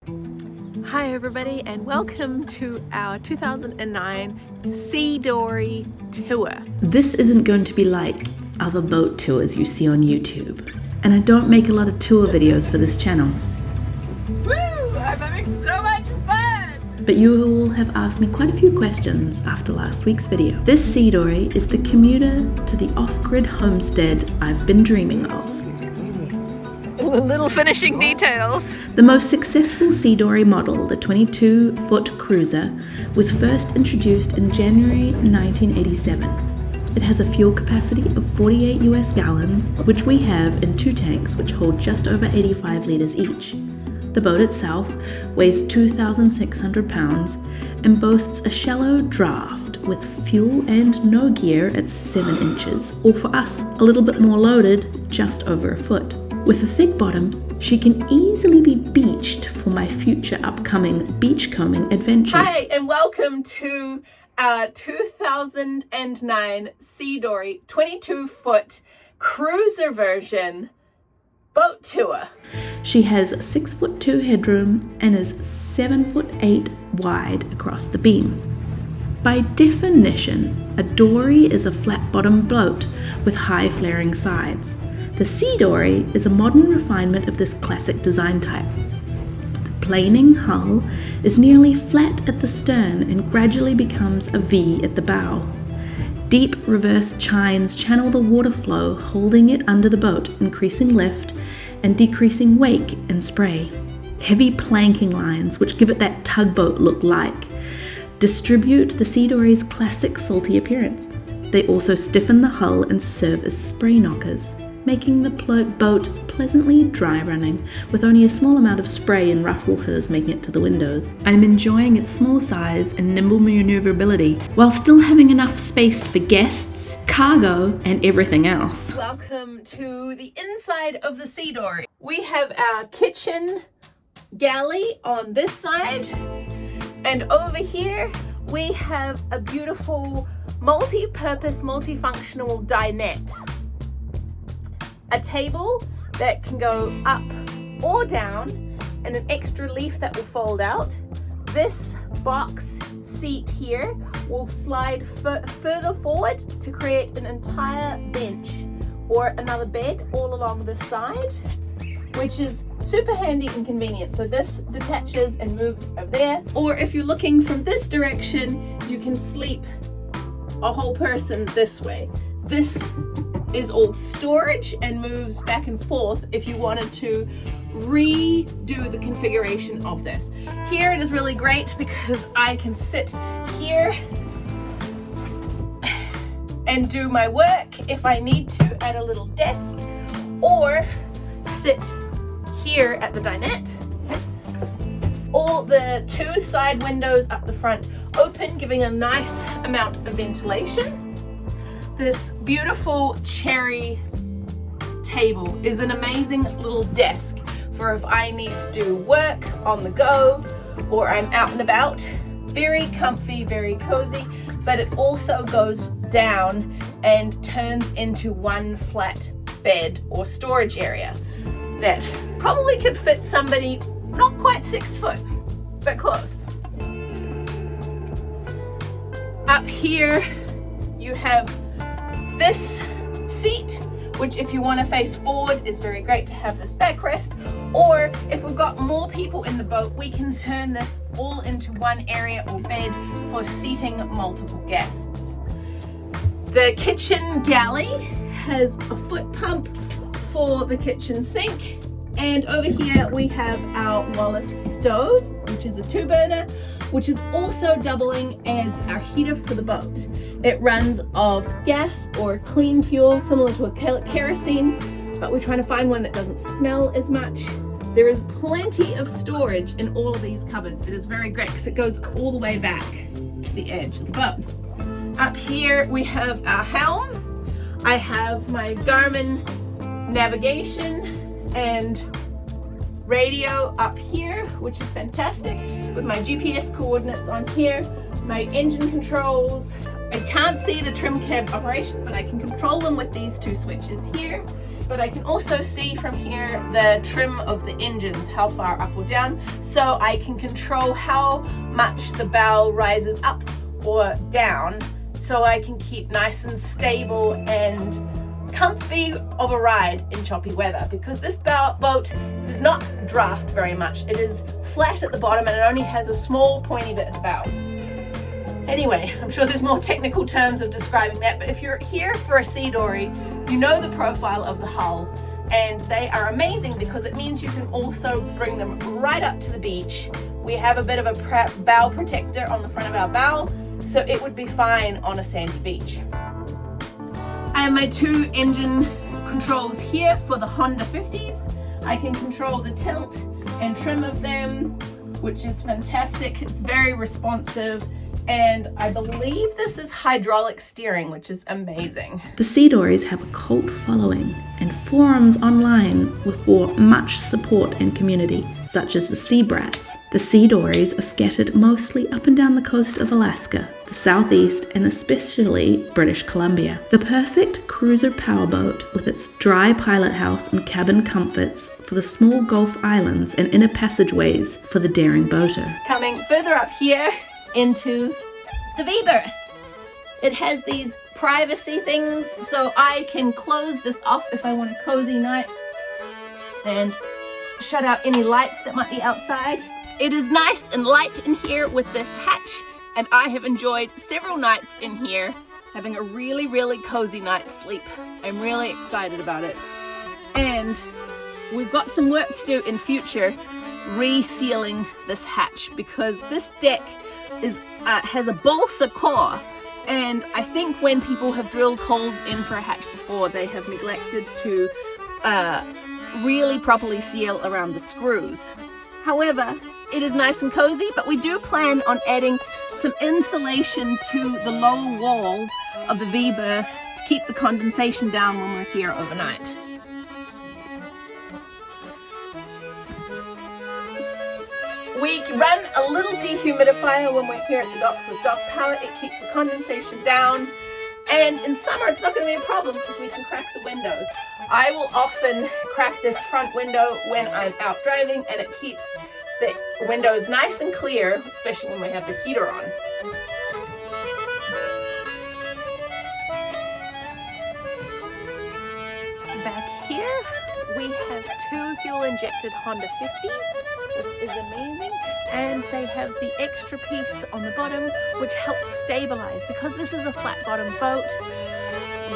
Hi everybody and welcome to our 2009 C-Dory tour. This isn't going to be like other boat tours you see on YouTube, and I don't make a lot of tour videos for this channel. Woo! I'm having so much fun! But you all have asked me quite a few questions after last week's video. This C-Dory is the commuter to the off-grid homestead I've been dreaming of. Little finishing details. The most successful C-Dory model, the 22-foot cruiser, was first introduced in January 1987. It has a fuel capacity of 48 US gallons, which we have in 2 tanks which hold just over 85 litres each. The boat itself weighs 2,600 pounds and boasts a shallow draft with fuel and no gear at 7 inches, or for us, a little bit more loaded, just over a foot. With a thick bottom, she can easily be beached for my future upcoming beachcombing adventures. Hi and welcome to our 2009 C-Dory 22-foot cruiser version boat tour. She has 6'2" headroom and is 7'8" wide across the beam. By definition, a dory is a flat-bottomed boat with high flaring sides. The C-Dory is a modern refinement of this classic design type. The planing hull is nearly flat at the stern and gradually becomes a V at the bow. Deep reverse chines channel the water flow, holding it under the boat, increasing lift and decreasing wake and spray. Heavy planking lines, which give it that tugboat look-like, distribute the C-Dory's classic salty appearance. They also stiffen the hull and serve as spray knockers, making the boat pleasantly dry running, with only a small amount of spray in rough waters making it to the windows. I'm enjoying its small size and nimble maneuverability, while still having enough space for guests, cargo, and everything else. Welcome to the inside of the C-Dory. We have our kitchen galley on this side, and over here we have a beautiful multi-purpose, multifunctional dinette. A table that can go up or down, and an extra leaf that will fold out. This box seat here will slide further forward to create an entire bench or another bed all along the side, which is super handy and convenient. So this detaches and moves over there. Or if you're looking from this direction, you can sleep a whole person this way. This is all storage and moves back and forth if you wanted to redo the configuration of this. Here it is really great because I can sit here and do my work if I need to at a little desk, or sit here at the dinette. All the 2 side windows up the front open, giving a nice amount of ventilation. This beautiful cherry table is an amazing little desk for if I need to do work on the go or I'm out and about. Very comfy, very cozy, but it also goes down and turns into one flat bed or storage area that probably could fit somebody not quite 6 foot, but close. Up here you have this seat, which if you want to face forward is very great to have this backrest, or if we've got more people in the boat, we can turn this all into one area or bed for seating multiple guests. The kitchen galley has a foot pump for the kitchen sink, and over here we have our Wallace stove, which is a 2-burner, which is also doubling as our heater for the boat. It runs off gas or clean fuel, similar to a kerosene, but we're trying to find one that doesn't smell as much. There is plenty of storage in all of these cupboards. It is very great because it goes all the way back to the edge of the boat. Up here we have our helm. I have my Garmin navigation and radio up here, which is fantastic, with my GPS coordinates on here, my engine controls. I can't see the trim cab operation, but I can control them with these 2 switches here. but I can also see from here the trim of the engines, how far up or down, so I can control how much the bow rises up or down, so I can keep nice and stable and comfy of a ride in choppy weather, because this boat does not draft very much. It is flat at the bottom and it only has a small pointy bit at the bow. Anyway, I'm sure there's more technical terms of describing that, but if you're here for a C-Dory, you know the profile of the hull, and they are amazing because it means you can also bring them right up to the beach. We have a bit of a bow protector on the front of our bow, so it would be fine on a sandy beach. I have my 2 engine controls here for the Honda 50s. I can control the tilt and trim of them, which is fantastic. It's very responsive, and I believe this is hydraulic steering, which is amazing. The C-Dories have a cult following and forums online for much support and community, such as the Sea Brats. The C-Dories are scattered mostly up and down the coast of Alaska, the southeast, and especially British Columbia. The perfect cruiser powerboat with its dry pilot house and cabin comforts for the small Gulf islands and inner passageways for the daring boater. Coming further up here into the Weber. It has these privacy things, so I can close this off if I want a cozy night and shut out any lights that might be outside. It is nice and light in here with this hatch, and I have enjoyed several nights in here having a really, really cozy night's sleep. I'm really excited about it. And we've got some work to do in future resealing this hatch, because this deck has a balsa core, and I think when people have drilled holes in for a hatch before, they have neglected to really properly seal around the screws. However, it is nice and cozy, but we do plan on adding some insulation to the lower walls of the Weber to keep the condensation down when we're here overnight. We run a little dehumidifier when we're here at the docks with dock power. It keeps the condensation down, and in summer it's not going to be a problem because we can crack the windows. I will often crack this front window when I'm out driving, and it keeps the windows nice and clear, especially when we have the heater on. Back here we have 2 fuel-injected Honda 50s, which is amazing, and they have the extra piece on the bottom which helps stabilize, because this is a flat-bottom boat.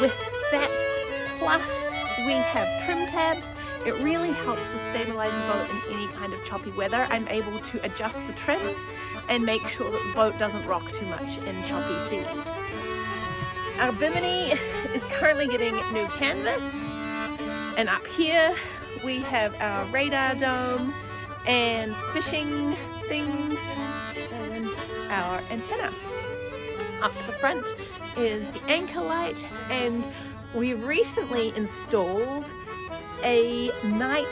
With that, plus we have trim tabs. It really helps with stabilizing the boat in any kind of choppy weather. I'm able to adjust the trim and make sure that the boat doesn't rock too much in choppy seas. Our bimini is currently getting new canvas, and up here we have our radar dome and fishing things and our antenna. Up the front is the anchor light, and we recently installed a night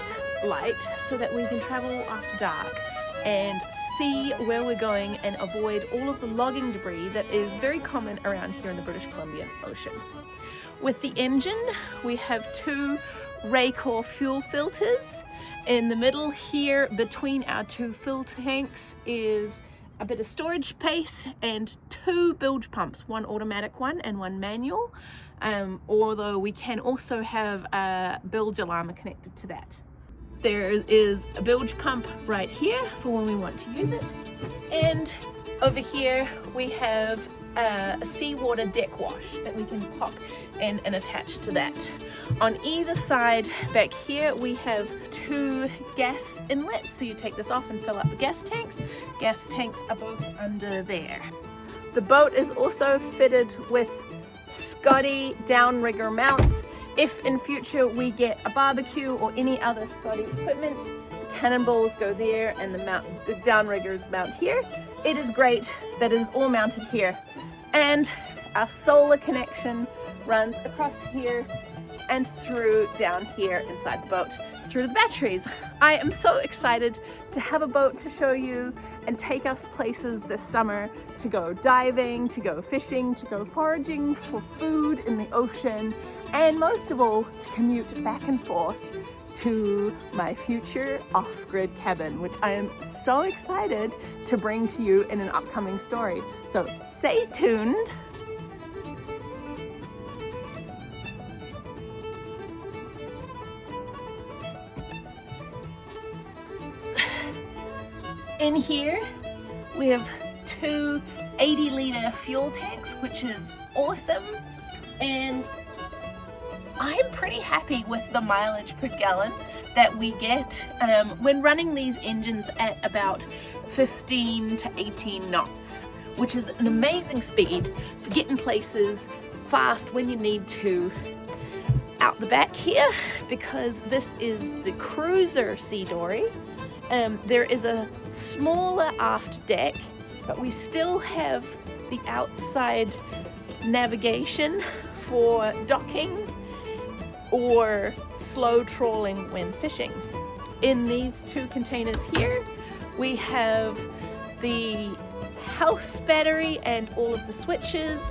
light so that we can travel after dark and see where we're going and avoid all of the logging debris that is very common around here in the British Columbia Ocean. With the engine, we have 2 Raycor fuel filters. In the middle here between our 2 fuel tanks is a bit of storage space and 2 bilge pumps, one automatic one and one manual, although we can also have a bilge alarm connected to that. There is a bilge pump right here for when we want to use it, and over here we have a seawater deck wash that we can pop in and attach to that. On either side back here we have 2 gas inlets, so you take this off and fill up the gas tanks. Gas tanks are both under there. The boat is also fitted with Scotty downrigger mounts. If in future we get a barbecue or any other Scotty equipment, the cannonballs go there and the downriggers mount here. It is great that it is all mounted here. And our solar connection runs across here and through down here inside the boat through the batteries. I am so excited to have a boat to show you and take us places this summer, to go diving, to go fishing, to go foraging for food in the ocean, and most of all, to commute back and forth to my future off-grid cabin, which I am so excited to bring to you in an upcoming story. So stay tuned. In here, we have two 80-liter fuel tanks, which is awesome, and I'm pretty happy with the mileage per gallon that we get when running these engines at about 15 to 18 knots, which is an amazing speed for getting places fast when you need to. Out the back here, because this is the cruiser C-Dory, there is a smaller aft deck, but we still have the outside navigation for docking or slow trawling when fishing. In these two containers here, we have the house battery and all of the switches.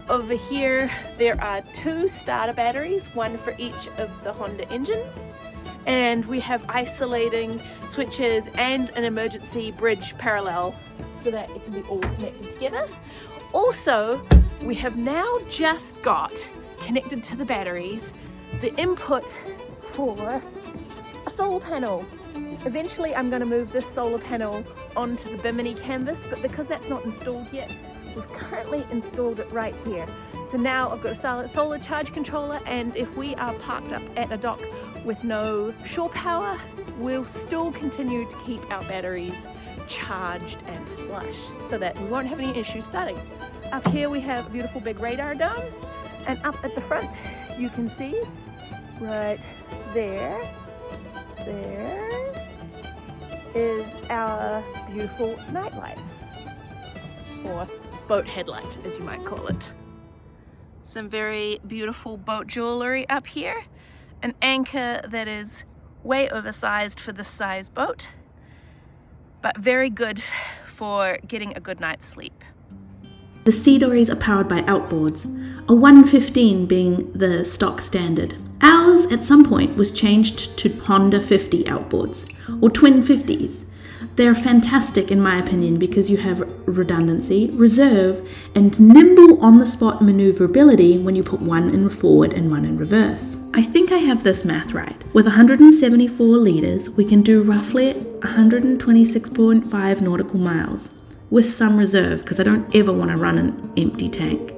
Over here, there are two starter batteries, one for each of the Honda engines. And we have isolating switches and an emergency bridge parallel so that it can be all connected together. Also, we have now just got connected to the batteries the input for a solar panel. Eventually I'm going to move this solar panel onto the Bimini canvas, but because that's not installed yet, we've currently installed it right here. So now I've got a solar charge controller, and if we are parked up at a dock with no shore power, we'll still continue to keep our batteries charged and flushed so that we won't have any issues starting. Up here we have a beautiful big radar dome, and up at the front you can see right there is our beautiful nightlight, or boat headlight as you might call it. Some very beautiful boat jewelry up here, an anchor that is way oversized for this size boat, but very good for getting a good night's sleep. The C-Dories are powered by outboards, a 115 being the stock standard. Ours at some point was changed to Honda 50 outboards, or twin 50s. They're fantastic in my opinion because you have redundancy, reserve, and nimble on-the-spot maneuverability when you put one in forward and one in reverse. I think I have this math right. With 174 litres, we can do roughly 126.5 nautical miles, with some reserve because I don't ever want to run an empty tank,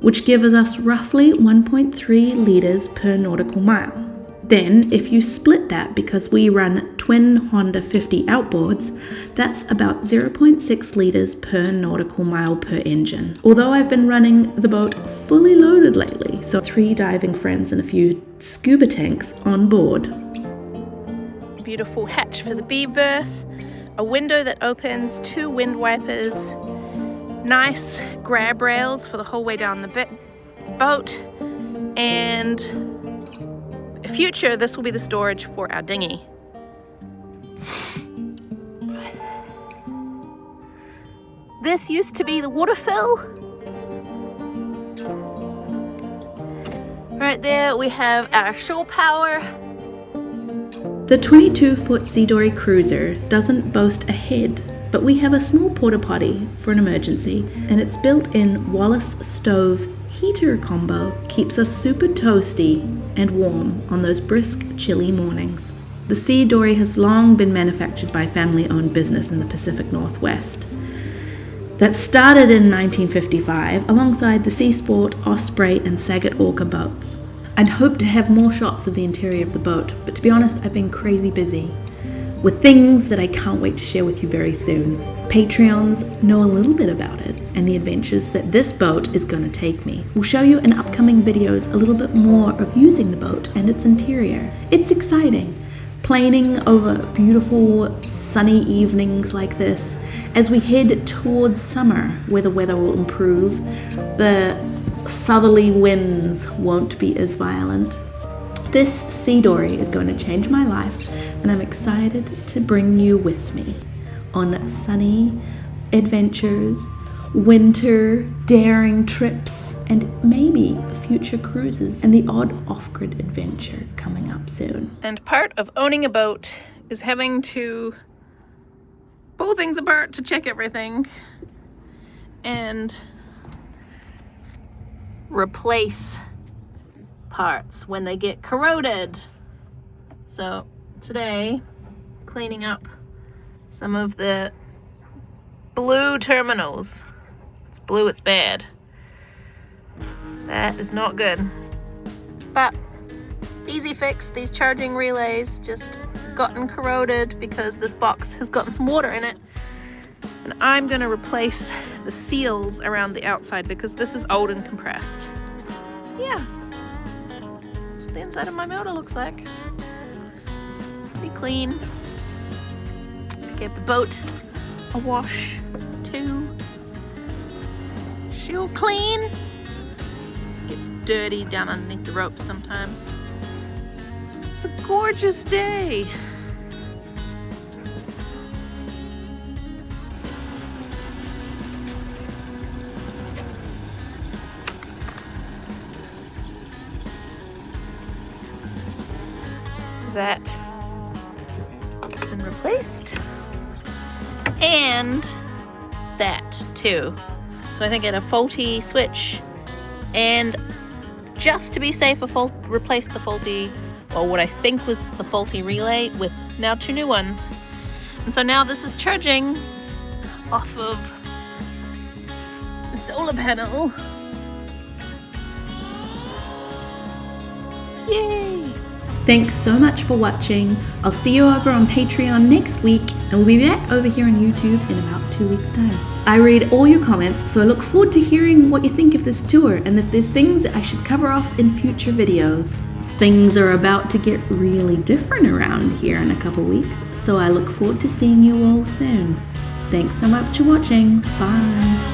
which gives us roughly 1.3 litres per nautical mile. Then, if you split that, because we run twin Honda 50 outboards, that's about 0.6 litres per nautical mile per engine. Although I've been running the boat fully loaded lately, so 3 diving friends and a few scuba tanks on board. Beautiful hatch for the bee berth, a window that opens, 2 wind wipers, nice grab rails for the whole way down the boat, and in future this will be the storage for our dinghy. This used to be the water fill. Right there we have our shore power. The 22-foot C-Dory cruiser doesn't boast a head, but we have a small porta potty for an emergency, and its built-in Wallace stove heater combo keeps us super toasty and warm on those brisk, chilly mornings. The C-Dory has long been manufactured by a family-owned business in the Pacific Northwest that started in 1955 alongside the Sea Sport, Osprey and Saget Orca boats. I'd hoped to have more shots of the interior of the boat, but to be honest, I've been crazy busy with things that I can't wait to share with you very soon. Patreons know a little bit about it and the adventures that this boat is going to take me. We'll show you in upcoming videos a little bit more of using the boat and its interior. It's exciting, planing over beautiful sunny evenings like this as we head towards summer where the weather will improve. The southerly winds won't be as violent. This C-Dory is going to change my life, and I'm excited to bring you with me on sunny adventures, winter daring trips, and maybe future cruises and the odd off-grid adventure coming up soon. And part of owning a boat is having to pull things apart to check everything and replace parts when they get corroded. So today, cleaning up some of the blue terminals. If it's blue, it's bad. That is not good. But easy fix, these charging relays just gotten corroded because this box has gotten some water in it. And I'm gonna replace the seals around the outside because this is old and compressed. Yeah, that's what the inside of my motor looks like. Pretty clean. I gave the boat a wash too. She'll clean. Gets dirty down underneath the ropes sometimes. It's a gorgeous day. That has been replaced. And that too. So I think I had a faulty switch, and just to be safe, replaced the faulty, or what I think was the faulty relay with now 2 new ones. And so now this is charging off of the solar panel. Yay! Thanks so much for watching. I'll see you over on Patreon next week, and we'll be back over here on YouTube in about 2 weeks' time. I read all your comments, so I look forward to hearing what you think of this tour and if there's things that I should cover off in future videos. Things are about to get really different around here in a couple weeks, so I look forward to seeing you all soon. Thanks so much for watching. Bye.